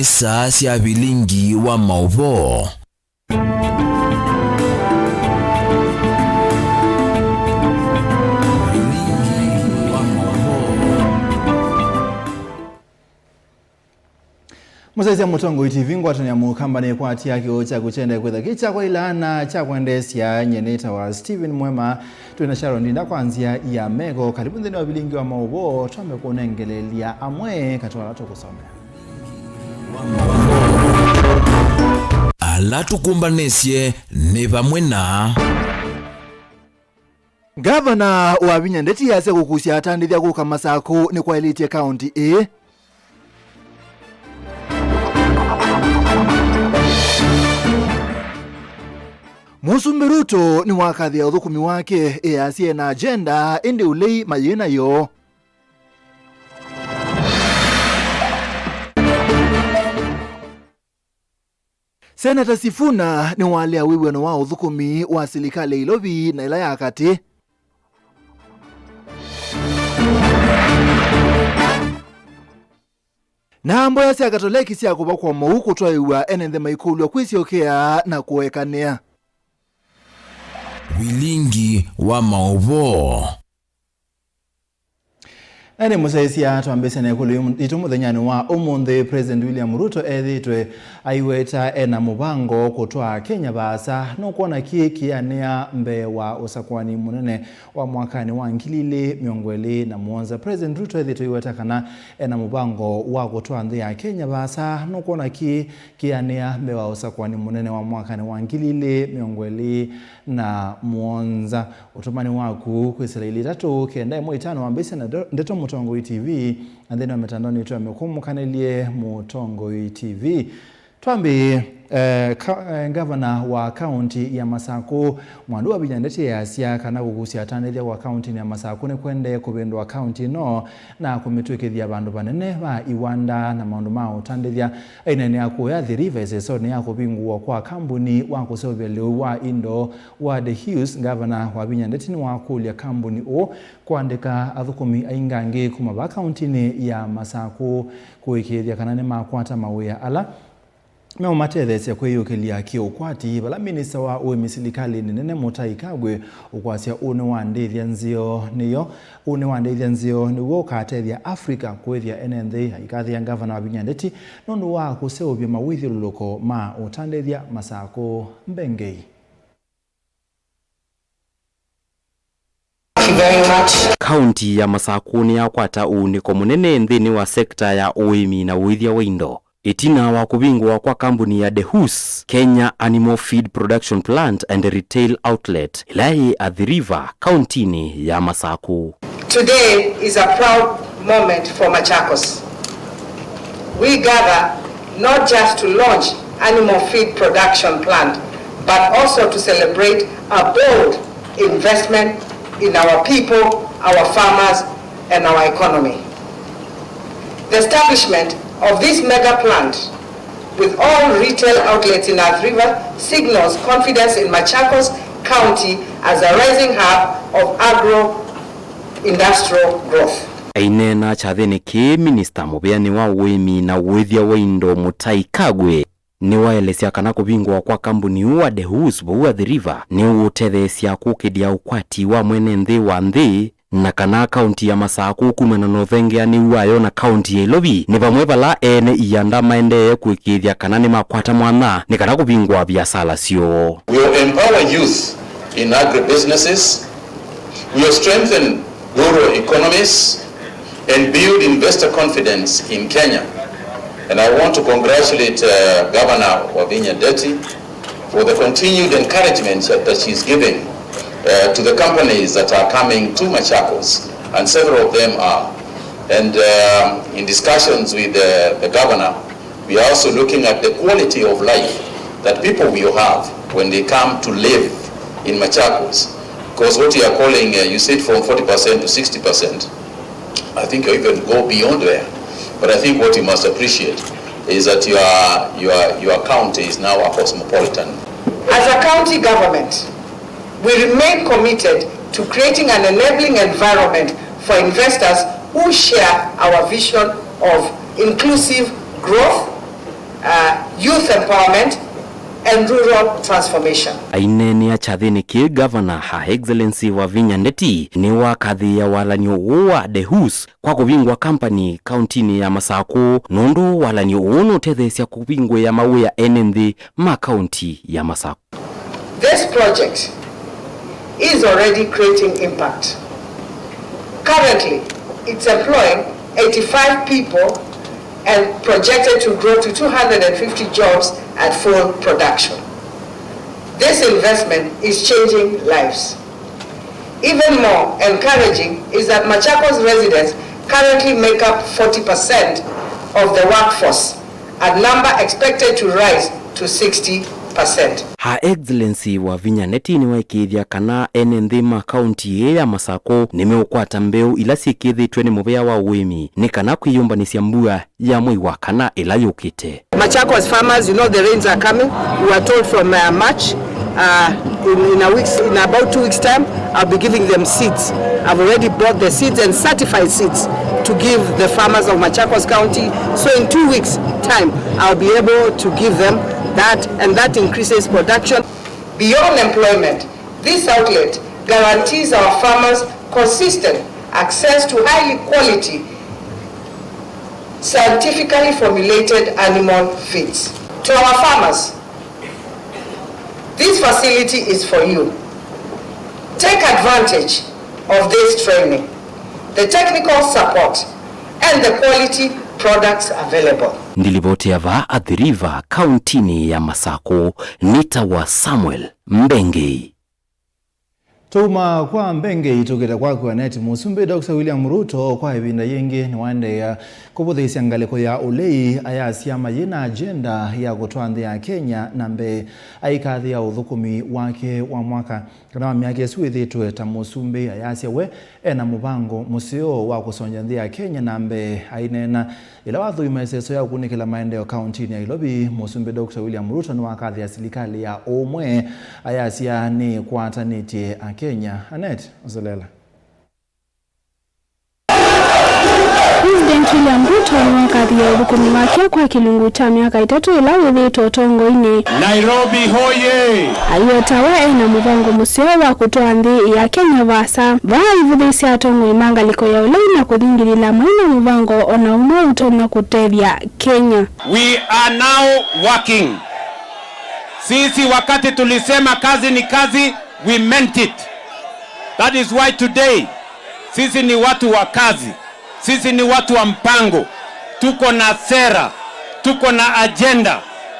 ni saa cia bilingi wa mauvo. Musaizia Mutongo TV ngwatanya mukambane kwa tiakio cha kuchenda kwetha kicha kwa ilana cha kuendesya nyeneta wa Steven Mwema tuina Sharon Ndinda kwanzia ya Mego karibu nthini wa bilingi wa maubo tuame kunengelelia amwe katwala tukusomea ala tukumbanesye ni pamwe na Gavana wa Vinyandeti yase kukusya atandithya kuka Masaku ni kwa Elite County A. Musumbi Ruto ni wakathi ya uthukumi wake easie na agenda indi ulei mayina yo. Senator Sifuna ni wale wiweno wa uthukumi wa serikali ilobi na ila ya kati. Na ambo ya sia Katoliki sia kuba kwa mou kutwaiwa enenthe maikulu kwisiokea na kuwekania. Bilingi wa mauvo. Ene musaisia tuambese na ikulu itumuthenya wa umunthe President William Ruto ethitwe aiweta ena mubango kutwa Kenya basa no kuona kiania mbe wa usakwani munene wa mwakani wa 2021 President Ruto ethitwe aiweta kana ena mubango wa kutwa nthi ya Kenya basa no kuona kiania mbe wa usakwani munene wa mwakani wa 2021 utumani waku kwisiraili tatu kenda mwitano ambese na ndeto Mutongo TV and then wametandao ni tuwa mekumukanelie Mutongo TV. Tuambi Governor wa county ya Masaku mwandu wa Vinyandeti ya Asia kana kukusia atandithya wa county ya Masaku ni kwende kubendwa county no na kumitwikithia bandu banene ba iwanda na maundu mao atandithya ainene ya kuya The Rivers so ni ya kubingwa kwa kambuni wa kuseovelu wa Indo wa The Hills. Governor wa Vinyandeti ni wa kulia kambuni o kuandika athukumi aingangi kuma ba county ni ya Masaku kuikithia kana ni makwata mawia ala Meo matethesya kwiyukilia kiukwati bala minista wa uemisirikali nene Mutahi Kagwe ukwasya une wa ndithya nzio niyo une wa ndithya nzio niwo katethya Africa kwithya enenthi ikathia Governor wa Vinyandeti nundu wa kuseuvya mawithiluluko ma utandithya Masaku Mbengei. Kaunti ya Masaku ni yakwata uniko munene nthini wa sekta ya uimi na uithya wa indo. Itina wa kubingwa kwa kampuni ya The Hills, Kenya Animal Feed Production Plant and Retail Outlet, ilai at the River, Countini ya Masaku. Today is a proud moment for Machakos. We gather not just to launch animal feed production plant, but also to celebrate a bold investment in our people, our farmers, and our economy. The establishment of this mega plant with all retail outlets in Athi River signals confidence in Machakos County as a rising hub of agro-industrial growth. Ainena chathene ki Minister mubeani wa uimi na uithya wa indo Mutahi Kagwe ni waelesya kana kubingwa kwa kampuni wa The Hills wa The River ni utethesya kukidia ukwati wa mwene nthi wa nthi na kana kaunti ya Masaku kumena nothengea ni wayo na kaunti ya Ilobi ni pamwe bala ene iyanda maendee kwikithya kana ni makwata mwana ni kana kubingwa biasala sio. We will empower youth in agribusinesses. We will strengthen rural economies and build investor confidence in Kenya. And I want to congratulate Governor Wavinya Ndeti for the continued encouragement that she's giving to the companies that are coming to Machakos, and several of them are. And in discussions with the governor, we are also looking at the quality of life that people will have when they come to live in Machakos. Because what you are calling, you said from 40% to 60%, I think you even go beyond there. But I think what you must appreciate is that your county is now a cosmopolitan. As a county government, we remain committed to creating an enabling environment for investors who share our vision of inclusive growth, youth empowerment, and rural transformation. Ainene achathini ki Governor Her Excellency Wavinya Ndeti ni wakathi ya walanyo wa Dehus kwa kuvingwa kampani kauntini ya Masako nundu walanyo uno tethesia kuvingwe ya mawe ya NND ma kaunti ya Masako. This project is already creating impact. Currently, it's employing 85 people and projected to grow to 250 jobs at full production. This investment is changing lives. Even more encouraging is that Machakos residents currently make up 40% of the workforce, a number expected to rise to 60%. Her Excellency Wavinya Ndeti ni waikithia kana NND ma kaunti ya Masako nimeukwata mbeu ila sikithitwe ni muvea wa uimi ni kana kwiyumbanisya mbua ya mwei wa kana ila yukite. Machakos farmers, you know the rains are coming. We are told from March, in about 2 weeks time, I'll be giving them seeds. I've already bought the seeds and certified seeds to give the farmers of Machakos County. So in 2 weeks time, I'll be able to give them that, and that increases production. Beyond employment, this outlet guarantees our farmers consistent access to highly quality, scientifically formulated animal feeds. To our farmers, this facility is for you. Take advantage of this training, the technical support, and the quality products available. Ndilivote ava Athi River kauntini ya Masako nitawa Samuel Mbengei. Tuma kwa Mbengei itoketa kwa neti musumbe Dr. William Ruto kwa ibinda yengi ni wande ya kubuthisia ngaleko ya ulei ayasya mayina agenda ya kutwanthi ya Kenya nambe aikathi ya uthukumi wake wa mwaka kana wa miaka suithitwe ta musumbe ayasya we ena mubango musio wa kusonja nthi ya Kenya nambe ainena ila wathu imeseso ya kunikila maendeleo county ya Nairobi. Musumbe Dr. William Ruto ni wakathi ya serikali ya umwe ayasya ni kwatanitie Kenya. Anet Ozolela. President William Ruto ni wakathi ya uthukumi wake kwa kilungu cha miaka 3 ila withitwo tongo-ini. Nairobi hoye! Ayotawa ena mubango musio wa kutoa nthi ya Kenya vasa vaivuthisya tongo imangaliko ya ulei na kuthingirila maina mubango ona umwe utona kutethya Kenya. We are now working. Sisi wakati tulisema kazi ni kazi, we meant it. That is why today sisi ni watu wa kazi. Sisi ni watu wa mpango. Tuko na sera, tuko na agenda,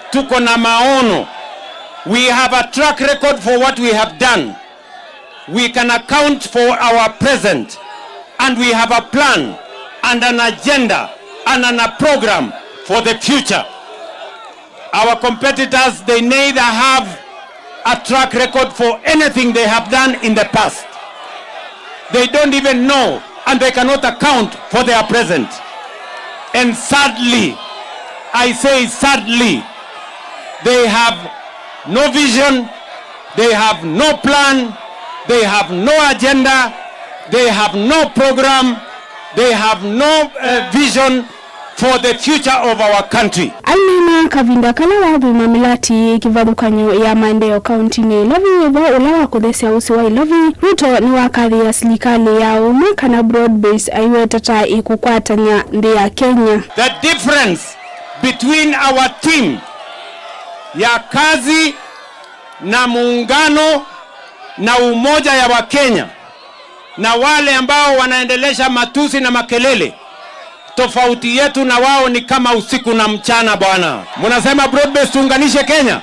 tuko na maono. We have a track record for what we have done. We can account for our present, and we have a plan and an agenda and a program for the future. Our competitors, they neither have a track record for anything they have done in the past. They don't even know, and they cannot account for their present. And sadly, I say sadly, they have no vision, they have no plan, they have no agenda, they have no program, they have no vision for the future of our country. Ainena kavinda kala wathu mamilati kivathukanyo ya maendeleo county ni Ilovi wevo ulawa kuthesya usi wa Ilovi. Ruto ni wakathi ya serikali ya umma kana broad base aiwetata ikukwatanya nthi ya Kenya. The difference between our team ya kazi na muungano na umoja ya Wakenya na wale ambao wanaendelesha matusi na makelele, tofauti yetu na wao ni kama usiku na mchana bwana. Munasema broad base tuunganishe Kenya,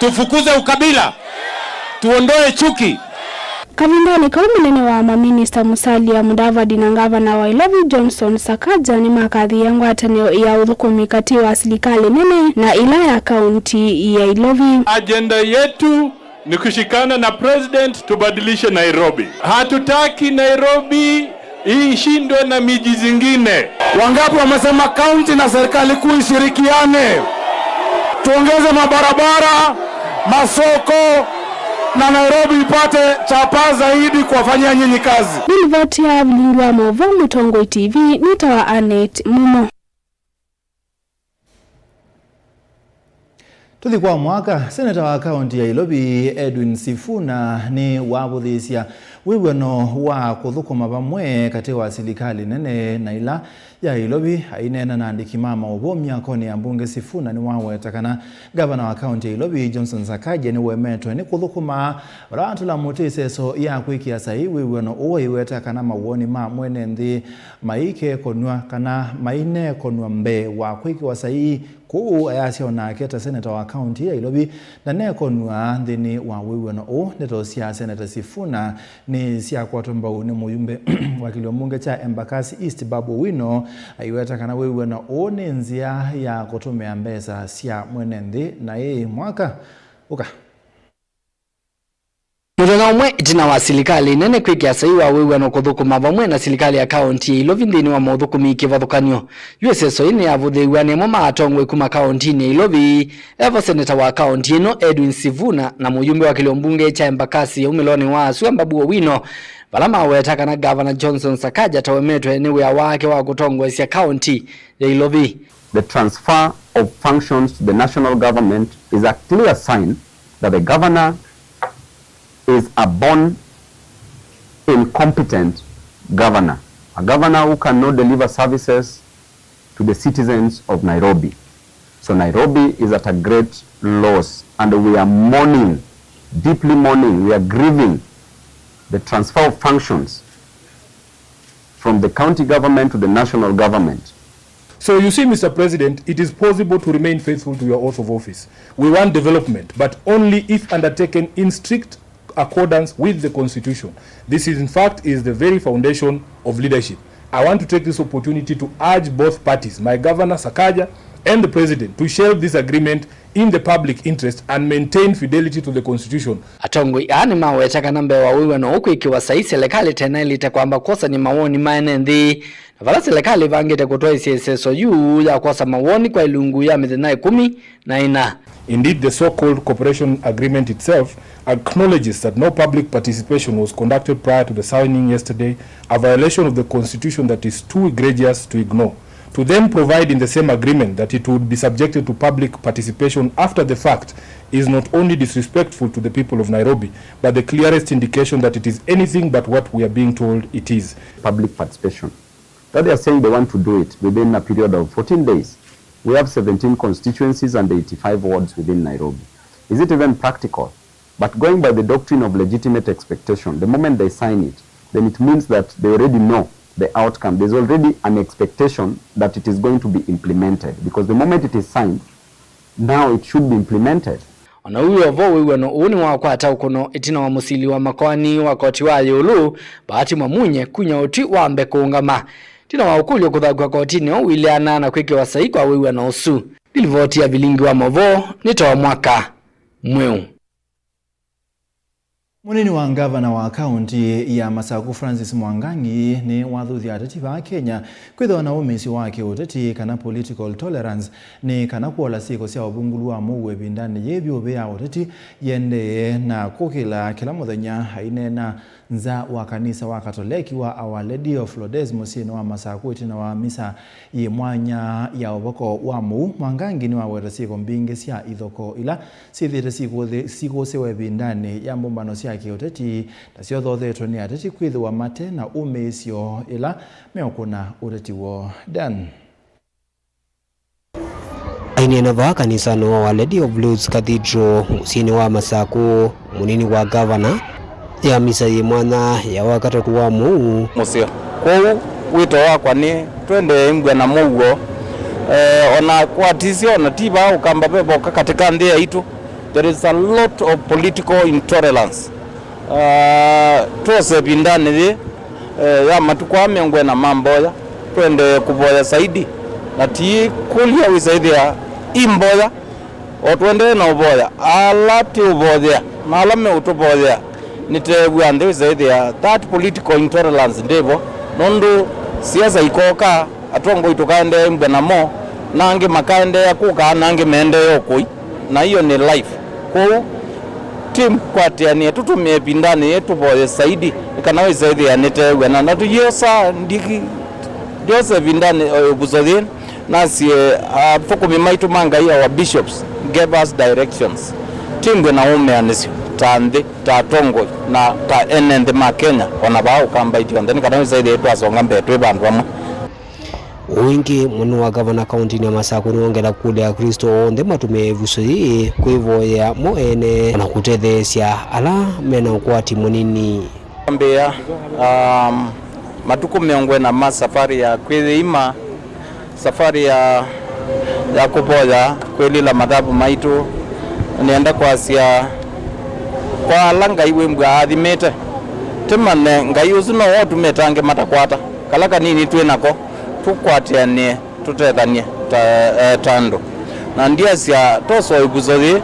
tufukuze ukabila, tuondoe chuki. Kavindani kaumunene wa maminista Musalia Mudavadi na gavana wa Ilovi Johnson Sakaja ni makathi ya ngwatanio ya uthukumi kati wa serikali nene na ila ya kaunti ya Ilovi. Agenda yetu ni kushikana na president tubadilishe Nairobi. Hatutaki Nairobi ishindwe na miji zingine. Wangapi wamesema county na serikali kuu ishirikiane? Tuongeze mabarabara, masoko na Nairobi ipate chapa zaidi kuwafanyia nyinyi kazi. Nilivotia Vilingwa Mauvongo Tongo TV nitawa Anet Mumo. Tuthi kwa mwaka, Seneta wa kaunti ya Ilobi Edwin Sifuna ni wabuthisia wiweno wa kuthukuma bamwe kati wa serikali nene na ila ya Ilobi ainena na andikima maobo miakoni ya mbunge Sifuna ni wawetakana gavana wa kaunti ya Ilobi Johnson Sakaja ni wemetwe ni kuthukuma ratula mutiseso ya kwikia sahi wiweno uwe iwetakana mawoni ma mwene nthi maike konwa kana maine konwa mbe wa kwikia sahi kuu ayasio na keta Seneta wa kaunti ya Ilobi na nekonwa nthini wa wiweno u neto sia Seneta Sifuna ni sia kwa tomba ni muyumbe wakili mbunge cha Embakasi East Babu Wino aiweta kana wiweno u ni nzia ya kutumia mbesa sia mwenenthi na yeye mwaka uka Muthenya umwe itina wa serikali nene kwikia sahi wa wiweno kuthukuma bamwe na serikali ya kaunti ya Ilobi nthini wa muthukumi kivathukanio USSO ini avuthiwa nemo maatongwe kuma kaunti ya Ilobi evo Seneta wa kaunti ino Edwin Sifuna na muyumbe wa kiliombunge cha Embakasi ya umiloni wa Babu Wino balama wetaka na Governor Johnson Sakaja tawemetwe ni wea wake wa kutongwesya kaunti ya Ilobi. The transfer of functions to the national government is a clear sign that the governor is a born incompetent governor, a governor who cannot deliver services to the citizens of Nairobi. So Nairobi is at a great loss, and we are mourning, deeply mourning, we are grieving the transfer of functions from the county government to the national government. So you see, Mr. President, it is possible to remain faithful to your oath of office. We want development, but only if undertaken in strict accordance with the Constitution. This is, in fact, is the very foundation of leadership. I want to take this opportunity to urge both parties, my Governor Sakaja and the President, to shelve this agreement in the public interest and maintain fidelity to the Constitution. Atongwe ani mawetaka nambe wa wiweno uku ikiwa sahi serikali tena ilite kwamba kosa ni mawoni maene nthi na vala serikali vangite kutoa ICSSO yu ya kosa mawoni kwa ilungu ya mithina 14. Indeed, the so-called cooperation agreement itself acknowledges that no public participation was conducted prior to the signing yesterday, a violation of the Constitution that is too egregious to ignore. To then provide in the same agreement that it would be subjected to public participation after the fact is not only disrespectful to the people of Nairobi, but the clearest indication that it is anything but what we are being told it is. Public participation. That they are saying they want to do it within a period of 14 days. We have 17 constituencies and 85 wards within Nairobi. Is it even practical? But going by the doctrine of legitimate expectation, the moment they sign it, then it means that they already know the outcome. There's already an expectation that it is going to be implemented, because the moment it is signed, now it should be implemented. Ona uyo vo wiweno uni wakwata ukono itina wa musili wa makwani wa koti wa yulu bahati mwamunye kunya uti wa mbe kuungama tina wa ukulio kuthagwa kotini o wiliana na kweke wa sahi kwa wiweno usu dilivoti ya vilingi wa mavo nitoa mwaka mweu. Munini wa gavana wa kaunti ya Masaku Francis Mwangangi ni wathuthi ateti ba Kenya kwithwa na umisi wake uteti kana political tolerance ni kana kuola siko sia obungulu wa muwe bindani yebyo be ya uteti yende na kukila kila muthenya ainena nza wa kanisa wa Katoliki wa Our Lady of Lourdes musino wa Masaku itina wa misa ye mwanya ya oboko wa mu. Mwangangi ni wa wera siko mbinge sia ithoko ila sithire siko sewe bindani ya mbumbano sia kioteti tasio thothetwe ni ateti kwithwa mate na umesio ila meokuna uteti wo dan ainena va kanisa no Our Lady of Lourdes Cathedral musini wa Masaku munini wa governor ya misa ye mwana ya wakati wa mu musio kwa wito wakwa ni twende imgwe na mugo ona kwatisio na tiba ukamba bebo katika ndia itu. There is a lot of political intolerance tuose bindani thi ya matukwa mengwe na mamboya twende kuboya saidi na ti kulia wisaidi ya imboya o twende na uboya alati uboya malame utuboya nitebwa ndewe zaidi ya that political intolerance ndebo nondo siasa ikoka atongo itokande mbwe na mo nange makande yakuka nange mende yokoi na hiyo ni life kwa team kwatiania tutumie bindani yetu boye saidi kanawe zaidi ya nitebwa na natu yosa ndiki Jose bindani buzodin nasi thukumi maitu mangai our bishops gave us directions tingwe na umeanisio tandi ta tongo na ta enende ma Kenya ona ba ukamba itio ndani kana zaidi yetu asonga mbetwe bantu bamwe wingi muno wa gavana kaunti ya Masako niongera kulia Kristo onde matume vusuyi kwivoya moene na kutethesia ala mena ukwati munini mbea matuko meongwe na masafari ya kwithima safari ya kupoja kweli la madhabu maitu nienda kwa asia kwa langa iwe mbwa athimete temane ngai uzuno wotu metange matakwata kalaka nini twenako tukwatianie tutethanie tando na ndia cia toso ibuzothi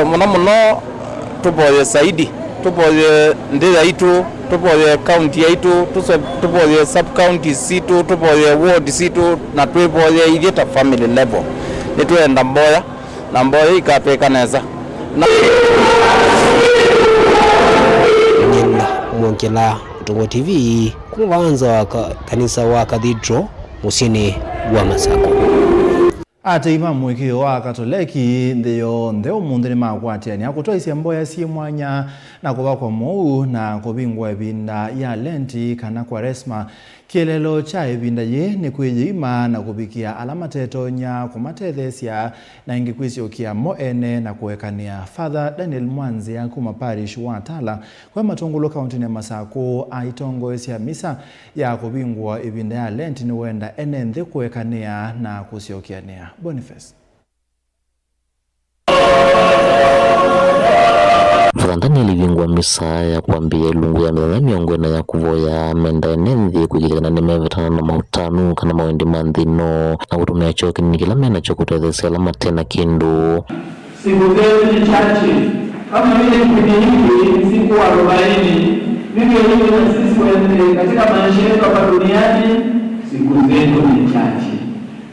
muno tupoye saidi tupoye ndira itu tupoye county itu tupoye sub county situ tupoye ward situ na tupoye ideta family level nitwenda mboya na mboya ikapekaneza na Mwongela Mutongo TV kumubanza wa kanisa wa Cathedral musini wa Masako ate imamu iki wa Katoleki ndeyo mundu ni makwatiani akutoisia mboya si mwanya na kuba kwa mou na kubingwa ebinda ya lenti kana kwa resma kielelo cha ebinda ye ni kwijima na kubikia alama tetonya kumatethesia na ingikwisi ukia moene na kuwekania Father Daniel Mwanzi ya kuma parish wa Tala kwa Matongulo kaunti ya Masako aitongoesia misa ya kubingwa ebinda ya lenti ni wenda enende kuwekania na kusiokiania. Boniface Fadhani alivingwa misa ya kuambia lungu ya mwana miongwena ya kuvoya menda enenthi kujikana nimevetana na mautanu kana mawendi mandhino na kutumia choki nikila mena chokutethesia alama tena kindu. Siku zetu ni chache kama vile kipindi hiki siku 40 vivyo hivyo na sisi wote katika maisha yetu hapa duniani siku zetu ni chache.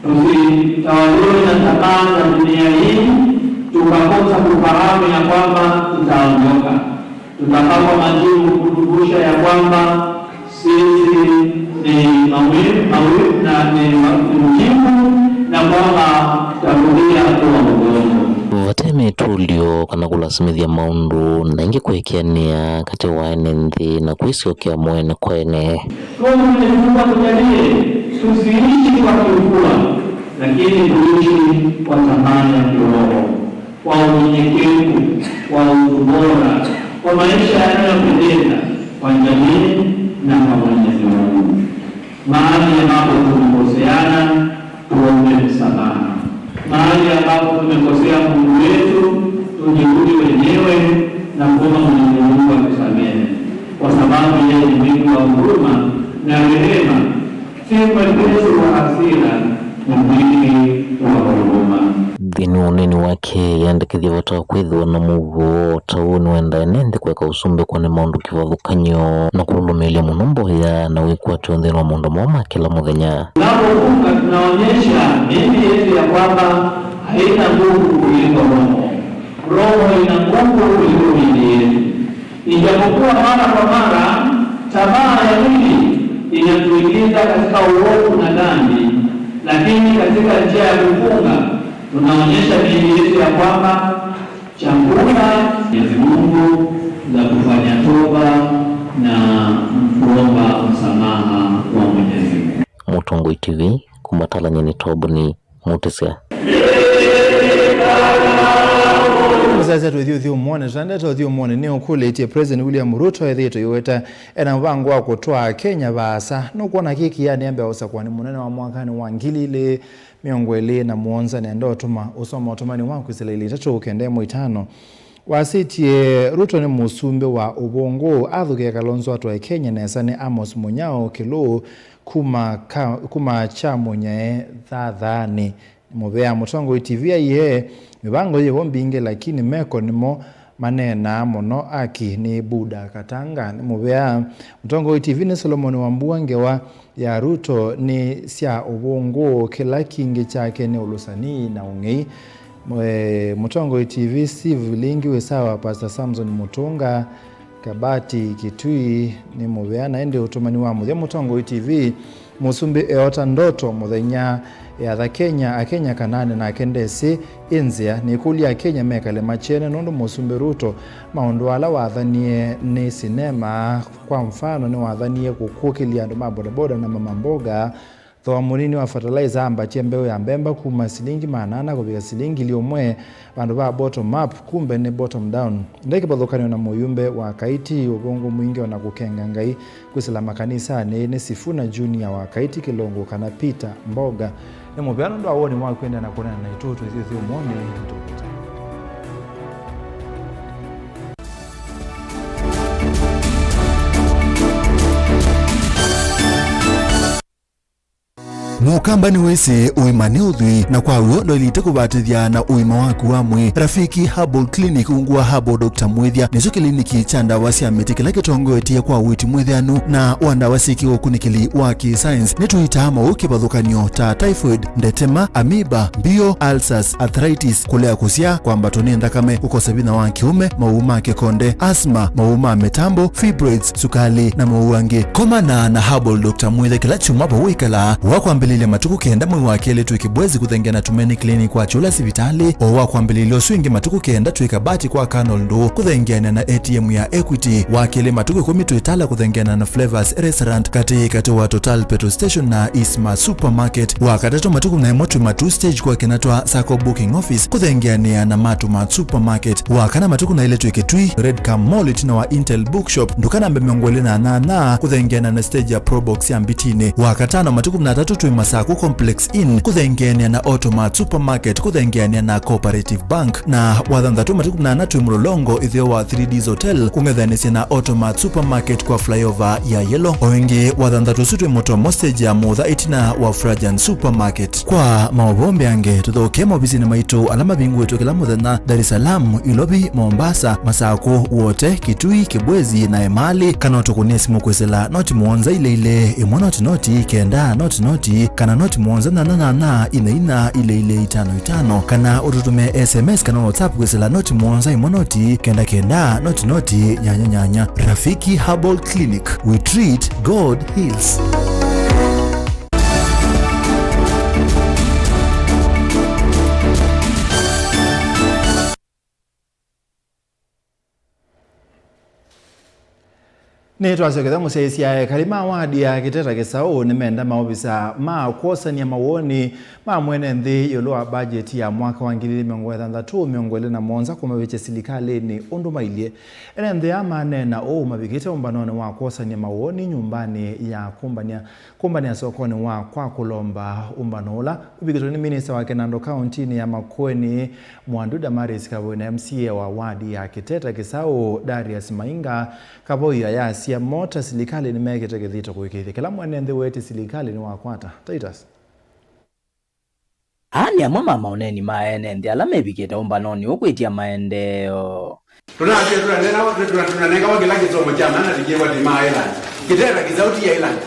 Tusitawaliwe na tamaa za dunia hii tukakosa kufahamu ya kwamba tutaondoka. Tutapakwa majibu kutukumbusha ya kwamba sisi ni mawili na ni muhimu na kwamba tutarudia kuwa mgongo. Vateme tulio kana kulasimithia maundu na ingi kuekiania kati wa enenthi na kuisiokia mwene kwene. Kwa Mungu atujalie tusiishi kwa kifua lakini tuishi kwa thamani ya kiroho, kwa unyenyekevu, kwa utu bora, kwa maisha yanayopendeza kwa jamii na kwa Mwenyezi Mungu. Mahali ambapo tumekoseana tuombe msamaha. Mahali ambapo tumekosea Mungu wetu tujirudi wenyewe na kuomba Mwenyezi Mungu atusamehe, kwa sababu yeye ni mwingi wa huruma na rehema, si mwepesi wa hasira na mwingi wa huruma. Thini uneni wake yandikithia vata kwithwa na mugo tauni wenda enende kweka usumbe kwane maundu kivathukanyo na kulumilia muno mboya na wikwati onthini wa maundu moma kila muthenya. Tunapofunga tunaonyesha miili yetu ya kwamba haina nguvu kuliko roho. Roho ina nguvu kuliko miili yetu. Ijapokuwa mara kwa mara tamaa ya mwili inatuingiza katika uovu na dhambi, lakini katika njia ya kufunga tunaonyesha miili yetu ya kwamba chakula Mwenyezi Mungu za kufanya toba na kuomba msamaha wa Mwenyezi Mungu. Mutongo TV kumbatala nyeni tobu ni mutesia. Mzazi tuthio muone tanda tuthio muone ni ukule tie President William Ruto ethito yoweta ena mvango wa kutoa Kenya basa no kuona kiki yani ambe osa kwani munene wa mwakani wa ngilile miongwele na muonza na ndo tuma usoma otomani wa kuseleli tatu ukende mo 5 wasitie Ruto ni musumbe wa ubongo athuke Kalonzo atwa Kenya na sane Amos Munyao kilo kuma cha munyae thathani muvea Mutongo TV ye mibango ye wombinge lakini meko nimo manena mono aki ni Buda Katanga muvea Mutongo TV ni Solomon Wambuangewa ya Ruto ni sia ubongo kila kingi chake ni ulusani na ungei. Mutongo TV Steve Lingi wesawa Pastor Samson Mutunga Kabati Kitui ni muvea na ende utomani wa Mutongo TV musumbi eota ndoto muthenya ya Kenya akenya kanane na kendesi inzia ni kulia Kenya mekale machene nondo musumbi Ruto maundu ala wathanie ni sinema kwa mfano ni wathanie kukukilia andu mabodaboda na mama mboga thoa munini wa fertilizer ambatie mbeu ya mbemba kuma silingi manana kubiga silingi liomwe bandu ba bottom up kumbe ni bottom down ndeke bathukani na muyumbe wa kaiti ubongo mwingi wana kukenga ngai kwisila makanisa ni Sifuna Junior wa kaiti Kilongo kana Peter Mboga ni mubiano ndo awoni mwa kwenda na kuona na itoto hizo muone itoto. Mukambani wese uimane udhui na kwa uo ndoilite kubatithia na uima waku wamwe Rafiki Herbal Clinic ungua Herbal Dr. Mwithia nizo kliniki cha ndawa cia miti kila kitongoetie kwa witi mwithianu na wandawa siki ukunikili wa ki-science nituita mauki bathukanio ta typhoid, ndetema, amoeba, mbio, ulcers, arthritis, kulea kusia kwa mbatoni ndakame, kukosa bina wa kiume, mauma kikonde, asma, mauma metambo, fibroids, sukali na mauange. Komana na Herbal Dr. Mwithia kila chumaba wikala wakwambilile matuku kenda mwi wakele tuikibwezi kuthengena tumeni clinic kwa chula sivitali o wakwambilile swingi matuku kenda tuikabati kwa Kanoldo kuthengena na ATM ya Equity wakele matuku 10 tuitala kuthengena na Flavors Restaurant kati wa Total Petrol Station na Isma Supermarket wakatato matuku na emotu matu stage kwa kinatwa Sacco Booking Office kuthengena na Matuma Supermarket wakana matuku na ile tuikitui Red Cam Mall na wa Intel Bookshop ndukana mbemongole na kuthengena na stage ya Probox ya Mbitine wakatano matuku na tatu Masaku Complex Inn kuthengenia na Automat Supermarket kuthengenia na Cooperative Bank na wathandatu matuku na natu Mlolongo ithio wa 3D's Hotel kungethanisi na Automat Supermarket kwa flyover ya Yellow oingi wathandatu sutu moto mostage ya Mutha itina wa Frajan Supermarket kwa maobombe ange tuthoke mobisi na maito alama bingu wetu kila muthenya Dar es Salaam, Ilobi, Mombasa, Masaku wote Kitui, Kibwezi na Emali kana tukunie simu kwesela noti muonza ile imonoti kenda noti kana noti muonza na ina ile 55 kana ututume SMS kana WhatsApp kwesela noti muonza imonoti kenda noti nyanya. Rafiki Herbal Clinic, we treat, God heals. Nitwasoketha museisia kalima wadi ya Kiteta Kisau nimenda maobisa kuosania mawoni mwene nthi yoloa budget ya mwaka wa 2023 kumaweche silikali ni undumailie ene nthi ama nena mabikite umbanone wa kuosania mawoni nyumbani ya kumbania sokoni wa kwa kulomba umbanola ubikito ni minister wa Kinando County ni ya Makueni Mwandu Damaris Kabwe MCA wa wadi ya Kiteta Kisau Darius Mainga Kaboya ya sia mota silikali ni mekete kithito kuikithi kila mwene nthi weti silikali ni wakwata Titus ani amwe maoneni maene nthi ala mebikite umbanoni ukwitia maendeo tunanenga wakila kisomo cha maana tijewa di Island Kiteta Kisau ya Island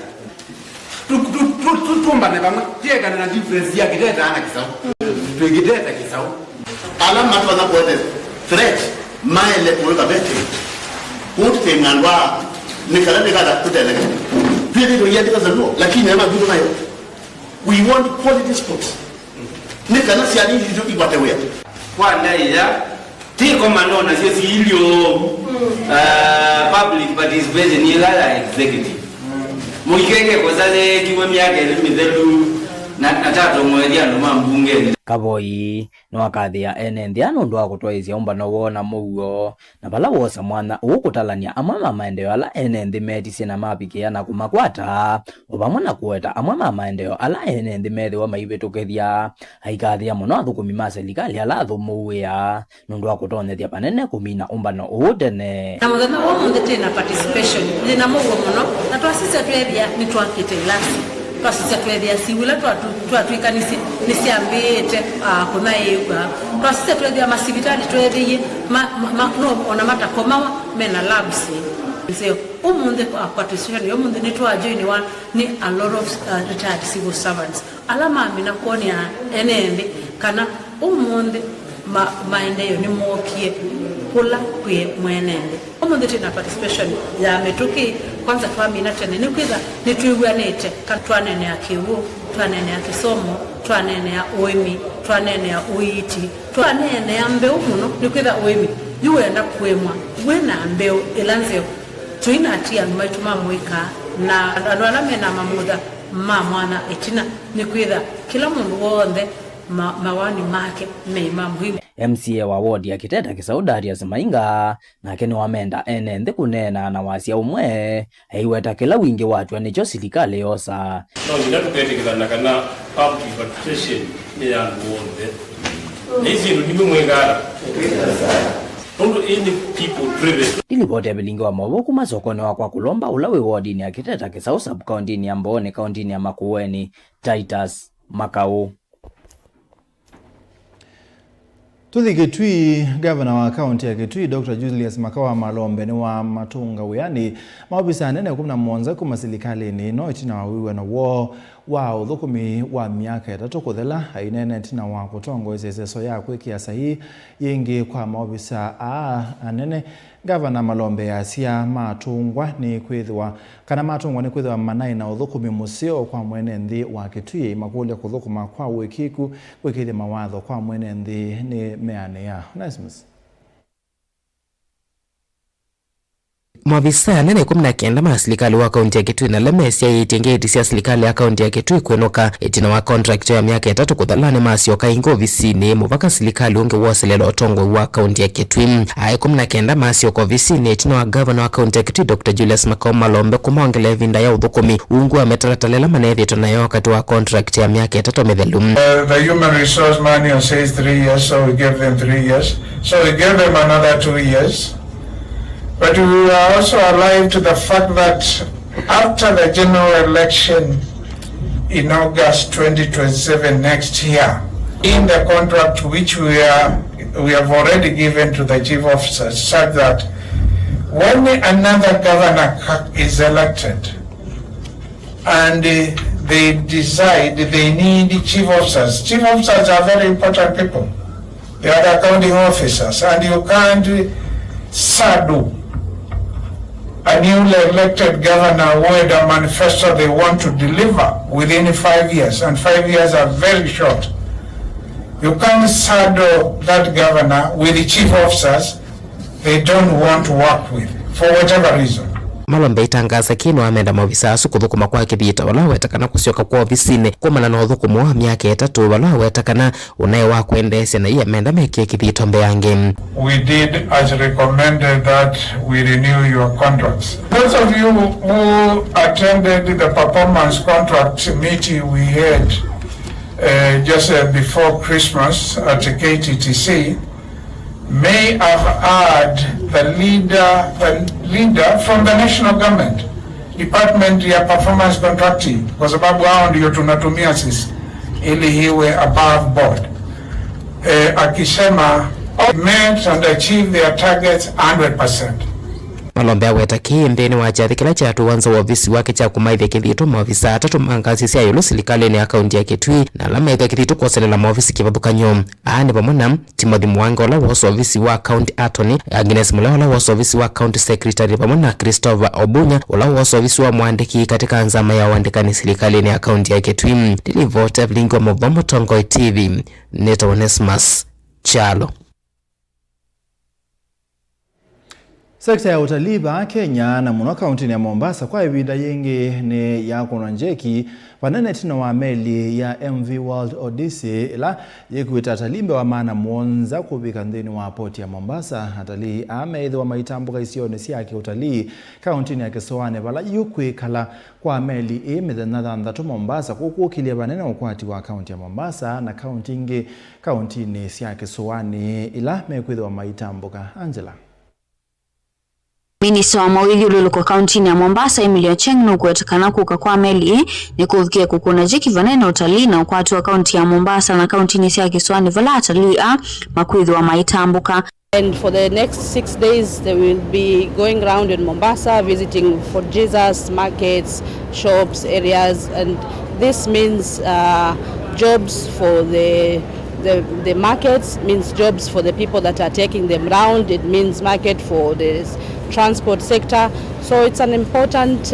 tumbane pamwe tieka na difference ya Kiteta ana Kisau Kiteta Kisau ala matwa na pote threat maele kuweka beti wote ngandwa nikala kuteleka pili ndio yandika za no lakini ama vitu nayo we want quality sports nikala si ani ndio iwatewe kwa ndai ya tiko manona sisi ilio public participation ni la executive muikenge kwa sale kiwe miaka ile midelu na tatu mwedia ndo mambunge Kaboi no akathia enenthi anundu wa kutwaisia umbano wona muguo na bala wosa mwana ukutalania amwe maendeleo ala enenthi metisi na mapikia na kumakwata obamwe na kueta amwe maendeleo ala enenthi methi wa maibetukethia aikathia muno athukumi ma serikali ala thumuia nundu wa kutonyethia panene kumina umbano udene na muthenya wa munthi tena participation ni na muguo muno na twasisi twethia ni twakite lasi twasisi twethia siwila twatwika ni siambite kuna yuga twasisi twethia masibitali twethie no ona matakomawa mena labs so umunde participation umunde ni twajoin one ni a lot of retired civil servants alama mina kuonia enembe kana umunde maendeleo ni mokie kula kwe mwenende omo ndete na participation ya metuki kwanza fami na tene ni kwitha ni tuigwanite katwanene ya kiwu twanene ya kisomo twanene ya oimi twanene ya uiti twanene ya mbeu muno ni kwitha oimi yuenda kwemwa wena mbeu elanzeo tuina atia maituma mwika na andwana mena mamudha mwana etina ni kwitha kila mundu wonde mawani make meima muhimu. MCA wa wodi ya Kiteta Kisauda Arias Mainga nake ni wamenda enende kunena na wasia umwe aiweta kila wingi watu anicho serikali yosa no ndatuketekela kana public participation ni ya wonde hizi ndio mwengara Ondo any people driven. Dilipoti ya bilingi wa maboku masokoni wa kwa kulomba ulawe wodi ni ya Kiteta Kisau sub-county ni ya Mbone county ni ya Makueni Titus Makau. Tuthi Kitui, Governor wa kaunti ya Kitui Dr. Julius Makawa Malombe ni wa matunga uyani maobisa nene 11 kuma serikali no itina wawiwe na wa uthukumi wa miaka 3 kuthela ainene tina wa kutongo iseseso ya kwikia sahi yengi kwa maobisa anene Governor Malombe yasia matungwa ni kwithwa kana matungwa ni kwithwa manai na uthukumi musio kwa mwene nthi wa Kitui makulia kuthukuma kwa wikiku wikithia mawatho kwa mwene nthi ni meane ya Onesimus. Mavisa nene 19 ma serikali wa kaunti ya Kitui na lemesia itengeti sia serikali ya kaunti ya Kitui kwenoka itina wa contract ya miaka 3 kuthalane masio kaingo visini muvaka serikali unge waselelo otongo wa kaunti ya Kitui ai 19 masio kwa visini itina wa governor wa kaunti ya Kitui Dr. Julius Makawa Malombe kumaongele vinda ya uthukumi ungu ametaratalela manethi tunayo wakati wa contract ya miaka 3 medhelum. The human resource manual says 3 years, so we gave them 3 years, so we gave them another 2 years. But we are also alive to the fact that after the general election in August 2027 next year, in the contract which we have already given to the chief officers, such that when another governor is elected and they decide they need chief officers are very important people. They are the accounting officers, and you can't saddle a newly elected governor with a manifesto they want to deliver within 5 years, and 5 years are very short. You can't saddle that governor with the chief officers they don't want to work with for whatever reason. Malombe itangaza kino amenda mavisa asu kuthukuma kwa kithita wala wetakana kusioka kwa ofisini kumana na uthukumu wa miaka 3 wala wetakana unaye wa kuendesha na iya amenda mekie kithita mbeange. We did as recommended that we renew your contracts. Those of you who attended the performance contract meeting we had just before Christmas at KTTC may have heard the leader from the national government department ya performance contracting, kwa sababu hao ndio tunatumia sisi ili hiwe above board, akisema met and achieve their targets 100%. Malombe aweta kimbeni wa jathi kila chatu wanza wa ofisi wake cha kumaithia kithito maofisa 3 mangasi sia yulu serikali ni akaunti ya Kitui na lama ithia kithito kwa selela maofisi kivathukanyo aani pamona Timothy Mwangi wala wa ofisi wa county attorney, Agnes Mula wala wa ofisi wa county secretary pamona Christopher Obunya wala wa ofisi wa mwandiki katika nzama ya uandikani serikali ni akaunti ya Kitui. Dilivote Blingi wa Mobomo Tongo TV Neta Onesimus Chalo. Sekta ya utalii ba Kenya na muno kaunti ya Mombasa kwa ibida yengi ni ya kunonjeki vanene tina wa meli ya MV World Odyssey ila yekuita talimbe wa maana mwonza kubika ndini wa poti ya Mombasa. Atalii ameidhi wa maitambuka isione siyake utalii kaunti ya Kisoane vala yukwe kala kwa meli imeze nadhandatu Mombasa kukukilia vanene ukwati wa kaunti ya Mombasa na kaunti ingi kaunti ni siyake Kisoane ila mekuidhi wa maitambuka. Angela. Minista wa mawili ululuko kaunti ya Mombasa Emily Ochieng nukuetakana kuka kwa meli ni kufikia kukuna jiki vanene utalii na ukwatu wa kaunti ya Mombasa na kaunti nisia Kisiwani vala atalii makuidhi wa maitambuka. And for the next 6 days they will be going around in Mombasa visiting Fort Jesus, markets, shops, areas, and this means jobs for the the markets, means jobs for the people that are taking them round. It means market for the transport sector. So it's an important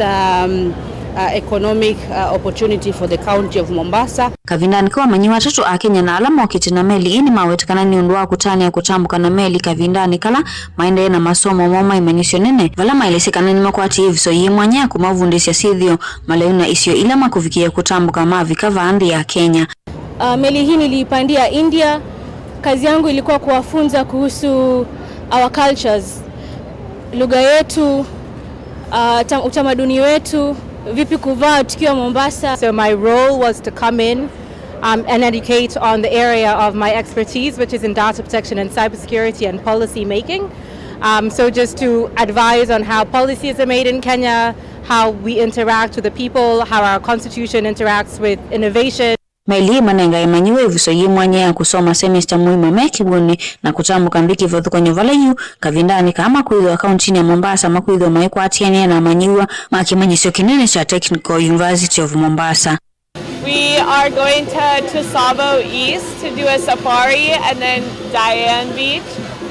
economic opportunity for the county of Mombasa. Kavindani kwa manyi watatu a Kenya na alama wakitina meli ini mawetekana ni undua kutani ya kutambuka na meli Kavindani kala maende na masomo moma imanisyo nene vala mailesekana ni makwati hivi so yimwanya kumavundisya sidhio malayuna isio ilama kufikia kutambuka mavi kavaandi ya Kenya. Meli hii niliipandia India. Kazi yangu ilikuwa kuwafunza kuhusu our cultures, lugha yetu, utamaduni wetu, vipi kuvaa tukiwa Mombasa. So my role was to come in and educate on the area of my expertise, which is in data protection and cybersecurity and policy making. So just to advise on how policies are made in Kenya, how we interact with the people, how our constitution interacts with innovation. Meli manenga imanyiwe viso yimwanya ya kusoma semester muima mekibuni na kutambuka mbiki vodhu kwenye valayu Kavindani kama kuidho akaunti ya Mombasa makuidho maiko atiania na manyiwa makimanyisio kinene cha Technical University of Mombasa. We are going to Tsavo East to do a safari and then Diane Beach,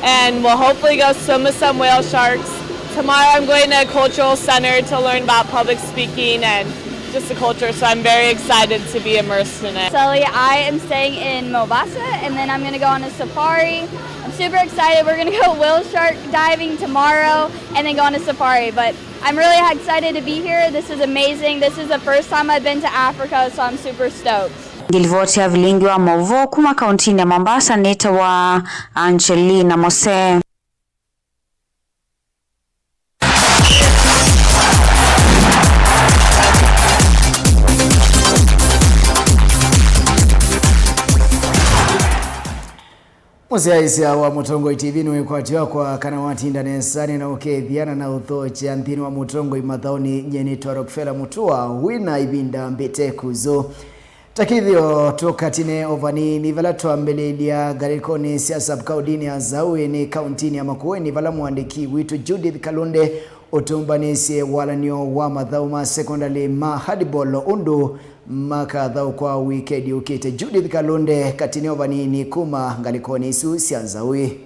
and we'll hopefully go swim with some whale sharks. Tomorrow I'm going to a cultural center to learn about public speaking and just the culture, so I'm very excited to be immersed in it. Sully, I am staying in Mombasa and then I'm going to go on a safari. I'm super excited. We're going to go whale shark diving tomorrow and then go on a safari, but I'm really excited to be here. This is amazing. This is the first time I've been to Africa, so I'm super stoked. Gilivotia vilingi wa Mauvo kuma kauntini ya Mombasa neta wa Angelina Mose. Musiaisia wa Mutongo TV ni wekwatiwa kwa kanawati ndanesani na ukethiana na uthoche nthini wa Mutongo imathaoni nyenitwa Rockefeller Mutua wina ibinda mbete kuzo. Takithio tukatine ovani ni vala tuambelelia garikoni siasa kaudini ya Zawe ni kauntini ya Makueni vala muandiki witu Judith Kalunde utumbanisi walanio wa mathauma secondary mahadibolo undu makathau kwa wikendi ukite. Judith Kalunde katine ovani ni kuma garikoni isu sia Zawe.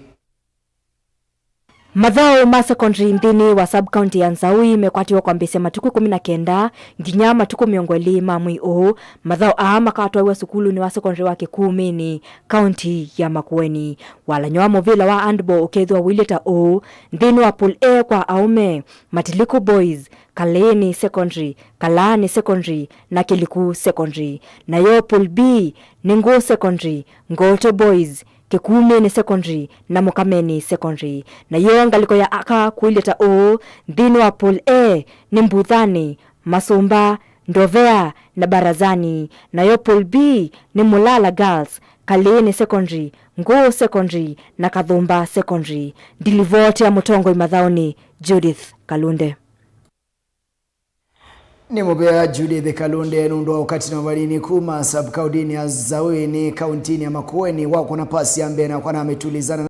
Mathao ma secondary nthini wa sub-county ya Nzaui mekwatiwa kwa mbese matuku 19 nginya matuku 20 mamwi o. Mathao makatwaiwa sukulu ni wa secondary wa Kikumini county ya Makueni. Walanyoa movila wa handball ukethwa Willeta o nthini wa pool A kwa aume Matiliku Boys, Kaleni Secondary, Kalani Secondary na Kiliku Secondary. Na yo pool B ni Ngo Secondary, Ngoto Boys, Kikumini Secondary na Mukameni Secondary. Na yo ngaliko ya aka kuileta o nthini wa pool A ni Mbuthani, Masumba, Ndovea na Barazani. Na yo pool B ni Mulala Girls, Kaleni Secondary, Ngo Secondary na Kathumba Secondary. Dilivote ya Mutongo imathaoni Judith Kalunde. Ni mubea Judith Kalunde nundo wakati na walini kuma sub-kaudini ya Zawe ni kauntini ya Makueni wako na pasi ya mbena kwa na ametulizana